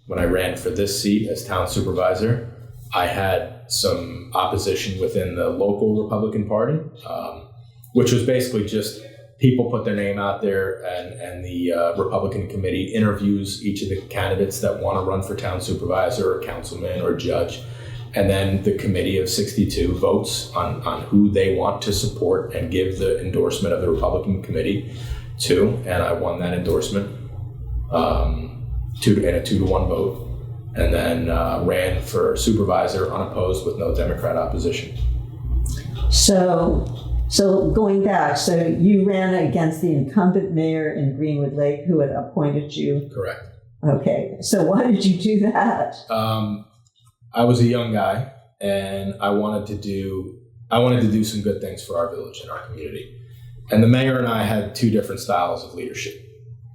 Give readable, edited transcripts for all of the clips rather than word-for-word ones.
when I ran for this seat as town supervisor, I had some opposition within the local Republican Party, which was basically just people put their name out there, and the Republican committee interviews each of the candidates that want to run for town supervisor or councilman or judge. And then the committee of 62 votes on who they want to support and give the endorsement of the Republican committee to. And I won that endorsement in a 2-to-1 vote. And then ran for supervisor unopposed with no Democrat opposition. So going back, so you ran against the incumbent mayor in Greenwood Lake who had appointed you? Correct. Okay, so why did you do that? I was a young guy, and I wanted to do some good things for our village and our community. And the mayor and I had two different styles of leadership,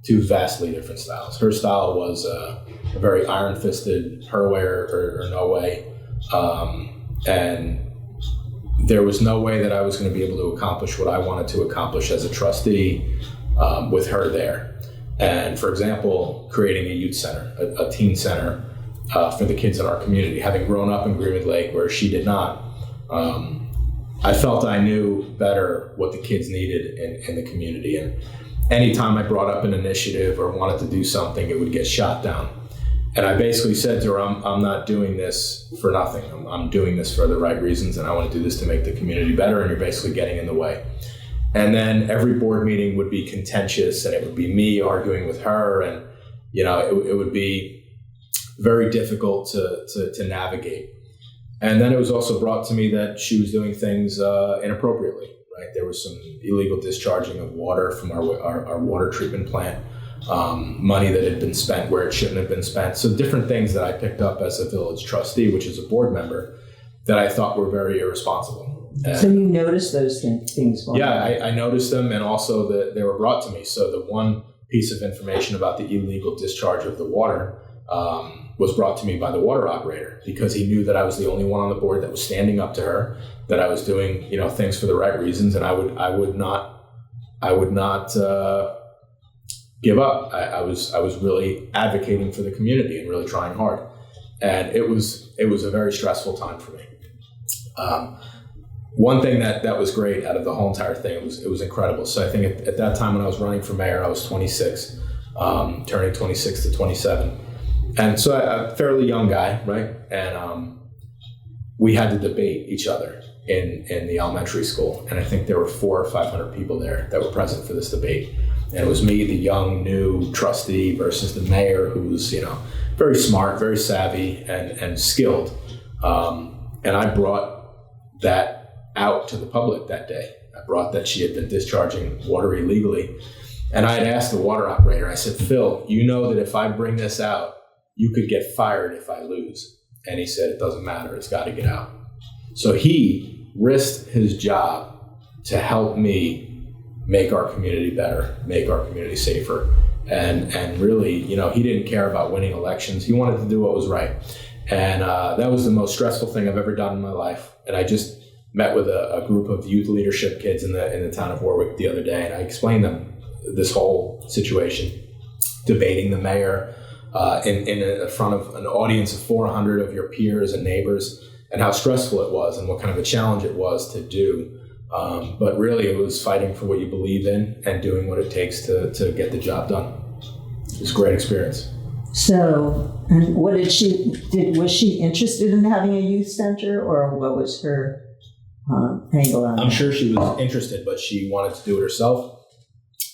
two vastly different styles. Her style was a very iron-fisted, her way or no way, and there was no way that I was going to be able to accomplish what I wanted to accomplish as a trustee with her there. And for example, creating a youth center, a teen center for the kids in our community. Having grown up in Greenwood Lake where she did not, I felt I knew better what the kids needed in the community. And anytime I brought up an initiative or wanted to do something, it would get shot down. And I basically said to her, I'm not doing this for nothing. I'm doing this for the right reasons, and I want to do this to make the community better, and you're basically getting in the way. And then every board meeting would be contentious, and it would be me arguing with her, and it would be very difficult to navigate. And then it was also brought to me that she was doing things inappropriately, right? There was some illegal discharging of water from our water treatment plant. Money that had been spent where it shouldn't have been spent. So different things that I picked up as a village trustee, which is a board member, that I thought were very irresponsible. And so you noticed those things going on? Yeah, I noticed them, and also that they were brought to me. So the one piece of information about the illegal discharge of the water was brought to me by the water operator, because he knew that I was the only one on the board that was standing up to her, that I was doing things for the right reasons, and I would not give up. I was really advocating for the community and really trying hard, and it was a very stressful time for me. One thing that was great out of the whole entire thing, it was incredible. So I think at that time when I was running for mayor, I was 26, turning 26 to 27, and so I'm a fairly young guy, right? And we had to debate each other in the elementary school, and I think there were 400 or 500 people there that were present for this debate. And it was me, the young, new trustee, versus the mayor, who was, very smart, very savvy, and skilled. And I brought that out to the public that day. I brought that she had been discharging water illegally. And I had asked the water operator, I said, Phil, you know that if I bring this out, you could get fired if I lose. And he said, it doesn't matter, it's got to get out. So he risked his job to help me make our community better, make our community safer. And really, he didn't care about winning elections. He wanted to do what was right. And that was the most stressful thing I've ever done in my life. And I just met with a group of youth leadership kids in the town of Warwick the other day, and I explained them this whole situation, debating the mayor in front of an audience of 400 of your peers and neighbors, and how stressful it was and what kind of a challenge it was to do. But really, it was fighting for what you believe in and doing what it takes to get the job done. It was a great experience. So, and what was she interested in having a youth center, or what was her angle on it? I'm sure she was interested, but she wanted to do it herself.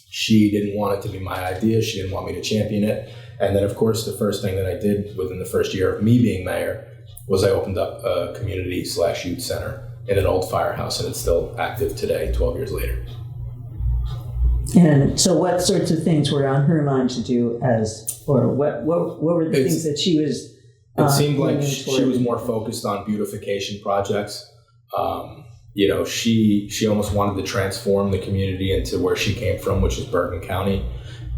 She didn't want it to be my idea. She didn't want me to champion it. And then, of course, the first thing that I did within the first year of me being mayor was I opened up a community/youth center in an old firehouse, and it's still active today, 12 years later. And so what sorts of things were on her mind to do what were the things that she was It seemed like she was more focused on beautification projects. She almost wanted to transform the community into where she came from, which is Bergen County.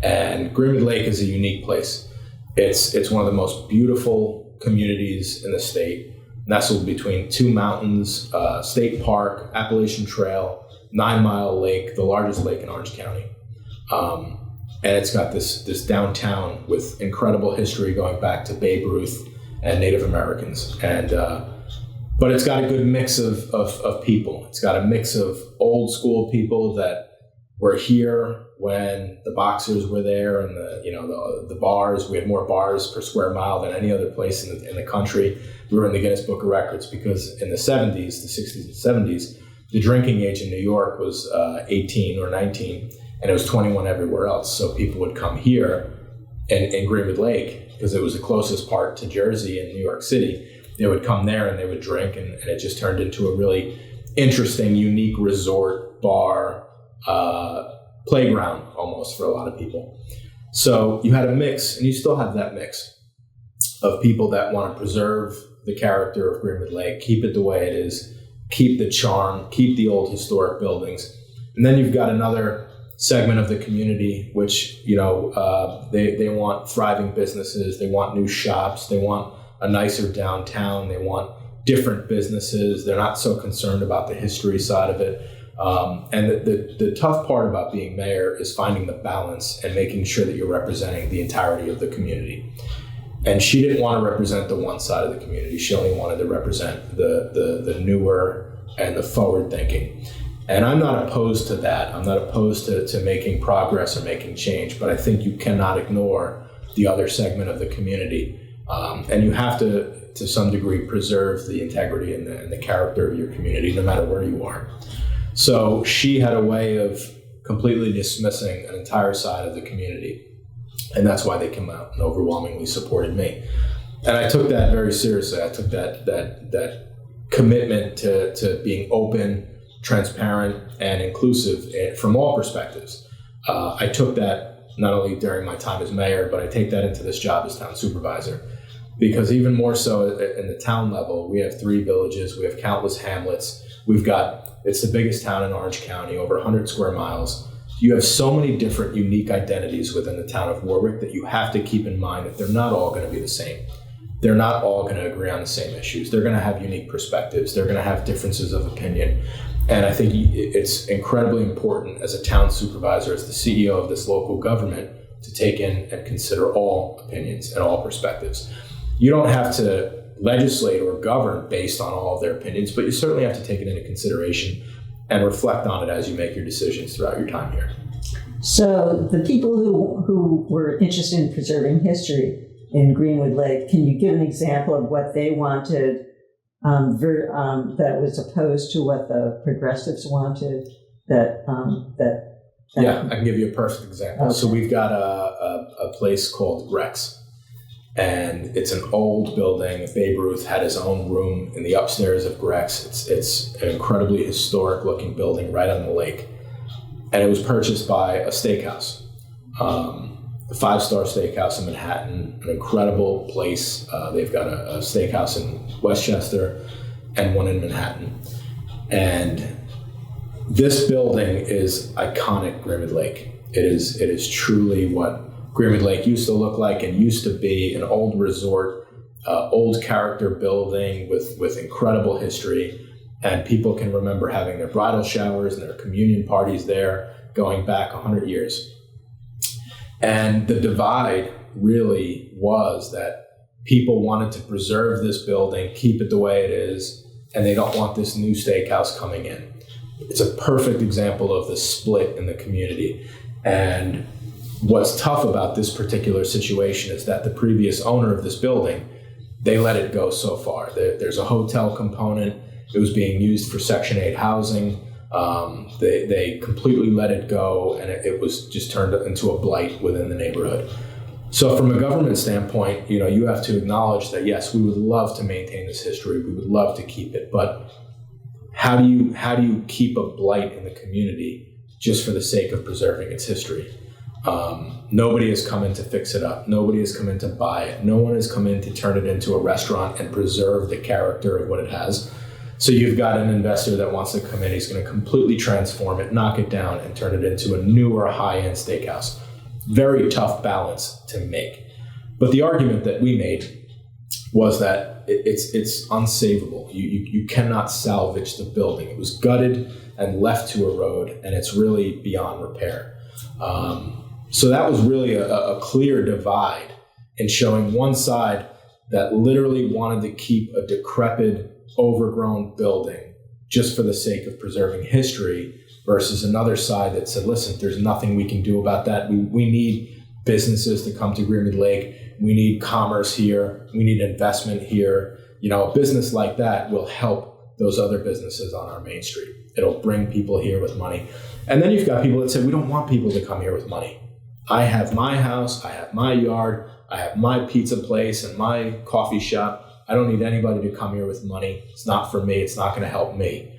And Greenwood Lake is a unique place. It's one of the most beautiful communities in the state, nestled between two mountains, state park, Appalachian Trail, 9 Mile Lake, the largest lake in Orange County. and it's got this downtown with incredible history going back to Babe Ruth and Native Americans, and but it's got a good mix of people. It's got a mix of old school people that were here when the boxers were there, and the bars. We had more bars per square mile than any other place in the country. We were in the Guinness Book of Records because in the 70s, the 60s and 70s, the drinking age in New York was 18 or 19, and it was 21 everywhere else. So people would come here in Greenwood Lake because it was the closest part to Jersey and New York City. They would come there and they would drink, and it just turned into a really interesting, unique resort bar playground almost for a lot of people. So you had a mix, and you still have that mix of people that want to preserve the character of Greenwood Lake, keep it the way it is, keep the charm, keep the old historic buildings. And then you've got another segment of the community which, they want thriving businesses, they want new shops, they want a nicer downtown, they want different businesses. They're not so concerned about the history side of it. And the tough part about being mayor is finding the balance and making sure that you're representing the entirety of the community. And she didn't want to represent the one side of the community. She only wanted to represent the newer and the forward thinking. And I'm not opposed to that. I'm not opposed to making progress or making change, but I think you cannot ignore the other segment of the community. And you have to some degree, preserve the integrity and the character of your community, no matter where you are. So she had a way of completely dismissing an entire side of the community. And that's why they came out and overwhelmingly supported me. And I took that very seriously. I took that commitment to being open, transparent, and inclusive from all perspectives. I took that not only during my time as mayor, but I take that into this job as town supervisor. Because even more so in the town level, we have 3 villages, we have countless hamlets. It's the biggest town in Orange County, over 100 square miles. You have so many different unique identities within the town of Warwick that you have to keep in mind that they're not all going to be the same. They're not all going to agree on the same issues. They're going to have unique perspectives. They're going to have differences of opinion. And I think it's incredibly important as a town supervisor, as the CEO of this local government, to take in and consider all opinions and all perspectives. You don't have to legislate or govern based on all of their opinions, but you certainly have to take it into consideration and reflect on it as you make your decisions throughout your time here. So the people who were interested in preserving history in Greenwood Lake, can you give an example of what they wanted that was opposed to what the progressives wanted? Yeah, I can give you a perfect example. Okay. So we've got a place called Grex. And it's an old building. Babe Ruth had his own room in the upstairs of Grex. It's an incredibly historic looking building right on the lake. And it was purchased by a steakhouse, a 5-star steakhouse in Manhattan, an incredible place. They've got a steakhouse in Westchester and one in Manhattan. And this building is iconic Greenwood Lake. It is truly what Greenwood Lake used to look like, and used to be an old resort, old character building with incredible history. And people can remember having their bridal showers and their communion parties there going back 100 years. And the divide really was that people wanted to preserve this building, keep it the way it is, and they don't want this new steakhouse coming in. It's a perfect example of the split in the community. And what's tough about this particular situation is that the previous owner of this building, they let it go so far. There's a hotel component. It was being used for Section 8 housing. They completely let it go, and it was just turned into a blight within the neighborhood. So from a government standpoint, you have to acknowledge that, yes, we would love to maintain this history. We would love to keep it, but how do you keep a blight in the community just for the sake of preserving its history? Nobody has come in to fix it up. Nobody has come in to buy it. No one has come in to turn it into a restaurant and preserve the character of what it has. So you've got an investor that wants to come in. He's going to completely transform it, knock it down, and turn it into a newer, high-end steakhouse. Very tough balance to make. But the argument that we made was that it's unsavable. You cannot salvage the building. It was gutted and left to erode, and it's really beyond repair. So that was really a clear divide in showing one side that literally wanted to keep a decrepit, overgrown building just for the sake of preserving history, versus another side that said, listen, there's nothing we can do about that. We need businesses to come to Greenwood Lake. We need commerce here. We need investment here. A business like that will help those other businesses on our main street. It'll bring people here with money. And then you've got people that say, we don't want people to come here with money. I have my house, I have my yard, I have my pizza place and my coffee shop. I don't need anybody to come here with money. It's not for me. It's not going to help me.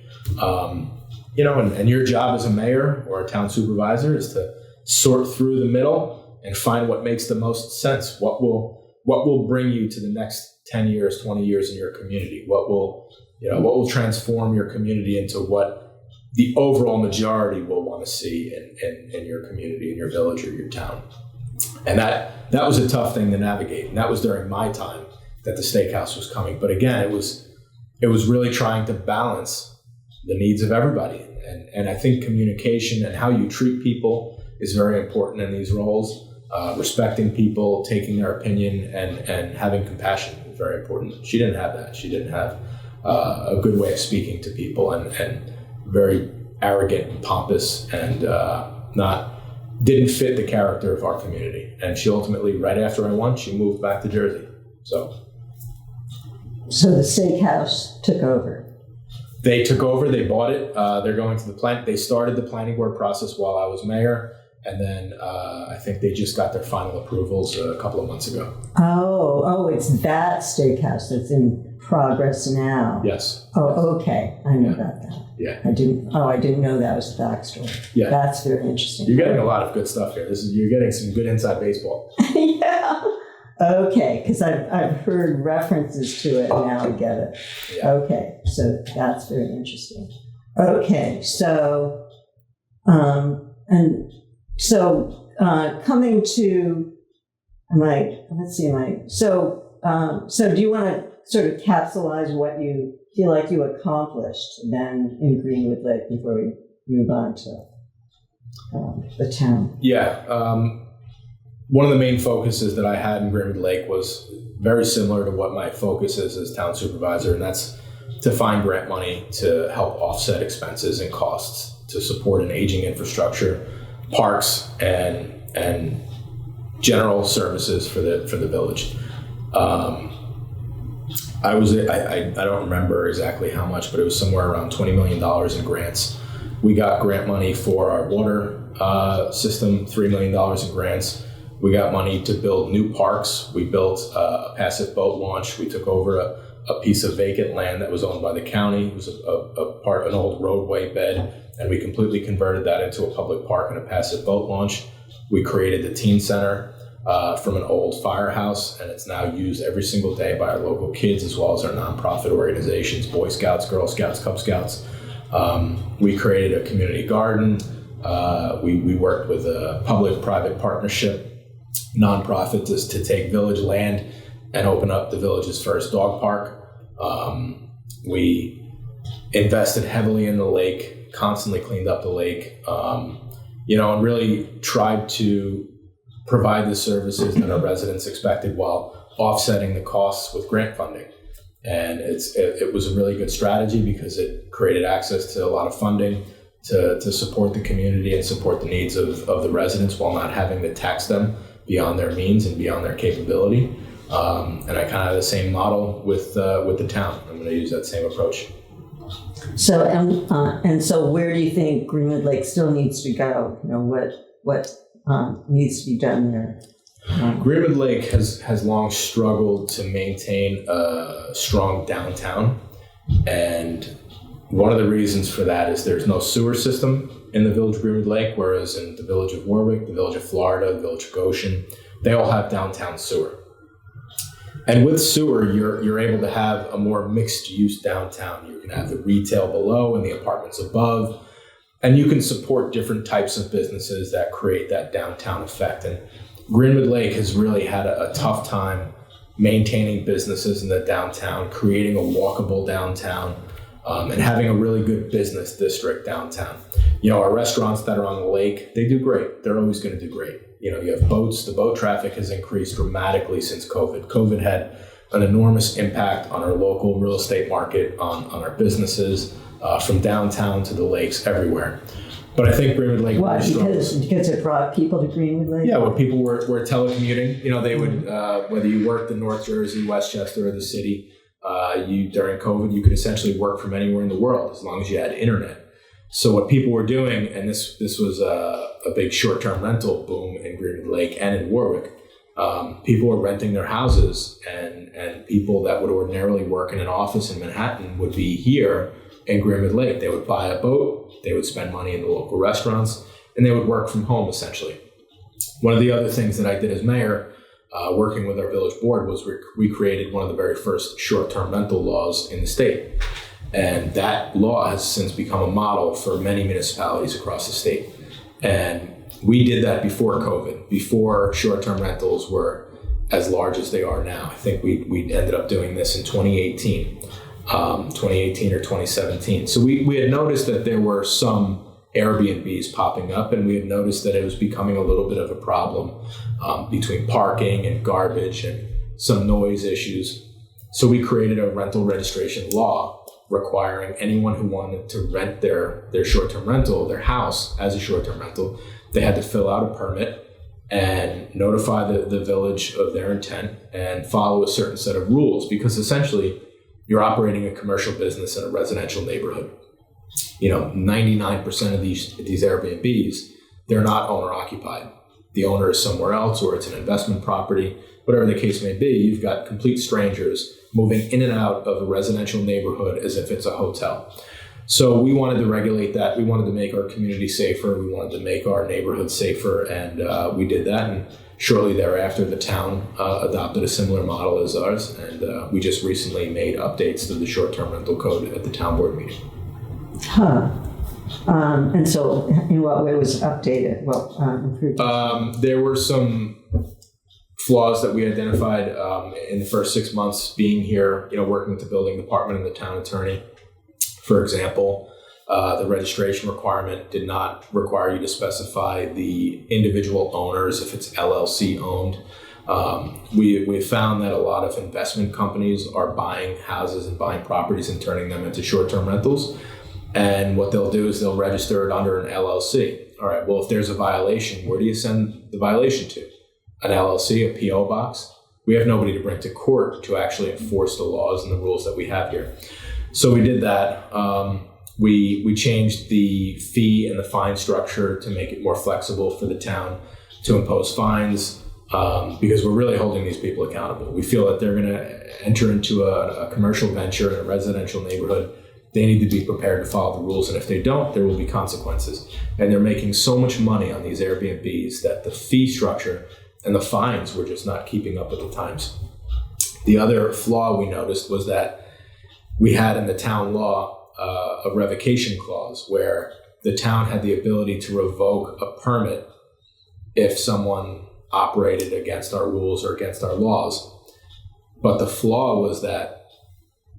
And your job as a mayor or a town supervisor is to sort through the middle and find what makes the most sense. What will bring you to the next 10 years, 20 years in your community? What will transform your community into what the overall majority will want to see in your community, in your village or your town? And that was a tough thing to navigate. And that was during my time that the steakhouse was coming. But again, it was really trying to balance the needs of everybody. And I think communication and how you treat people is very important in these roles. Respecting people, taking their opinion, and having compassion is very important. She didn't have that. She didn't have a good way of speaking to people, and very arrogant and pompous, and didn't fit the character of our community. And she ultimately, right after I won, she moved back to Jersey. So the steakhouse took over. They took over. They bought it. They're going to the plant. They started the planning board process while I was mayor. And then I think they just got their final approvals a couple of months ago. Oh, it's that steakhouse that's in progress now. Yes. Oh, okay. I know about that. Yeah. I didn't know that was the backstory. Yeah. That's very interesting. You're getting a lot of good stuff here. You're getting some good inside baseball. Yeah. Okay, because I've heard references to it, and now I get it. Yeah. Okay, so that's very interesting. Okay, so coming to so do you want to sort of capsulize what you feel like you accomplished then in Greenwood Lake before we move on to the town? Yeah. One of the main focuses that I had in Greenwood Lake was very similar to what my focus is as town supervisor, and that's to find grant money to help offset expenses and costs to support an aging infrastructure, parks, and general services for the village. I don't remember exactly how much, but it was somewhere around $20 million in grants. We got grant money for our water system, $3 million in grants. We got money to build new parks. We built a passive boat launch. We took over a piece of vacant land that was owned by the county. It was an old roadway bed, and we completely converted that into a public park and a passive boat launch. We created the teen center from an old firehouse, and it's now used every single day by our local kids as well as our nonprofit organizations, Boy Scouts, Girl Scouts, Cub Scouts. We created a community garden. We worked with a public-private partnership nonprofit to take village land and open up the village's first dog park. We invested heavily in the lake, constantly cleaned up the lake, and really tried to provide the services that our residents expected while offsetting the costs with grant funding. And it was a really good strategy because it created access to a lot of funding to support the community and support the needs of the residents while not having to tax them beyond their means and beyond their capability. And I kind of have the same model with the town. I'm going to use that same approach. So and so, where do you think Greenwood Lake still needs to go? What needs to be done there? Greenwood Lake has long struggled to maintain a strong downtown, and one of the reasons for that is there's no sewer system in the village of Greenwood Lake, whereas in the village of Warwick, the village of Florida, the village of Goshen, they all have downtown sewer. And with sewer, you're able to have a more mixed-use downtown. You can have the retail below and the apartments above, and you can support different types of businesses that create that downtown effect. And Greenwood Lake has really had a tough time maintaining businesses in the downtown, creating a walkable downtown, and having a really good business district downtown. Our restaurants that are on the lake, they do great. They're always going to do great. You have boats. The boat traffic has increased dramatically since COVID. COVID had an enormous impact on our local real estate market, on our businesses, from downtown to the lakes, everywhere. But I think Greenwood Lake... Why? Because it brought people to Greenwood Lake? Yeah, when people were telecommuting, they would, whether you worked in North Jersey, Westchester, or the city, during COVID, you could essentially work from anywhere in the world as long as you had internet. So what people were doing, and this was a big short-term rental boom in Greenwood Lake and in Warwick, people were renting their houses, and people that would ordinarily work in an office in Manhattan would be here in Greenwood Lake. They would buy a boat, they would spend money in the local restaurants, and they would work from home, essentially. One of the other things that I did as mayor, working with our village board, was we created one of the very first short-term rental laws in the state. And that law has since become a model for many municipalities across the state. And we did that before COVID, before short-term rentals were as large as they are now. I think we ended up doing this in 2018 or 2017. So we had noticed that there were some Airbnbs popping up, and we had noticed that it was becoming a little bit of a problem between parking and garbage and some noise issues. So we created a rental registration law requiring anyone who wanted to rent their short-term rental, their house as a short-term rental, they had to fill out a permit and notify the village of their intent and follow a certain set of rules, because essentially you're operating a commercial business in a residential neighborhood. 99% of these Airbnbs, they're not owner occupied. The owner is somewhere else, or it's an investment property, whatever the case may be. You've got complete strangers moving in and out of a residential neighborhood as if it's a hotel. So we wanted to regulate that. We wanted to make our community safer. We wanted to make our neighborhood safer, and we did that. And shortly thereafter, the town adopted a similar model as ours, and we just recently made updates to the short-term rental code at the town board meeting. Huh. And so in what way was it updated? Well, improved? There were some flaws that we identified in the first 6 months being here, working with the building department and the town attorney. For example, the registration requirement did not require you to specify the individual owners if it's LLC owned. We found that a lot of investment companies are buying houses and buying properties and turning them into short-term rentals. And what they'll do is they'll register it under an LLC. All right, well, if there's a violation, where do you send the violation to? An LLC, a PO box? We have nobody to bring to court to actually enforce the laws and the rules that we have here. So we did that. We changed the fee and the fine structure to make it more flexible for the town to impose fines, because we're really holding these people accountable. We feel that they're going to enter into a commercial venture in a residential neighborhood. They need to be prepared to follow the rules, and if they don't, there will be consequences. And they're making so much money on these Airbnbs that the fee structure and the fines were just not keeping up with the times. The other flaw we noticed was that we had in the town law a revocation clause where the town had the ability to revoke a permit if someone operated against our rules or against our laws. But the flaw was that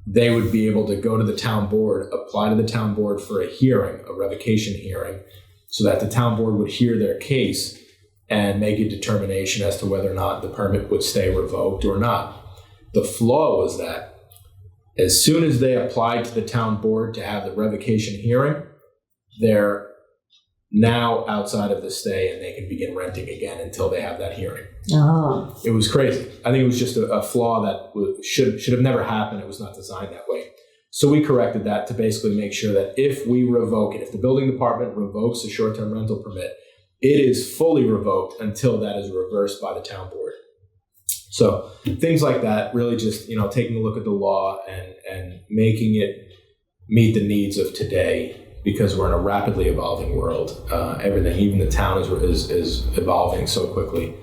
they would be able to go to the town board, apply to the town board for a hearing, a revocation hearing, so that the town board would hear their case and make a determination as to whether or not the permit would stay revoked or not. The flaw was that as soon as they applied to the town board to have the revocation hearing, they're now outside of the stay and they can begin renting again until they have that hearing. Oh. It was crazy. I think it was just a flaw that should have never happened. It was not designed that way. So we corrected that to basically make sure that if we revoke it, if the building department revokes a short-term rental permit, it is fully revoked until that is reversed by the town board. So things like that, really just, taking a look at the law and making it meet the needs of today, because we're in a rapidly evolving world. Everything, even the town is evolving so quickly.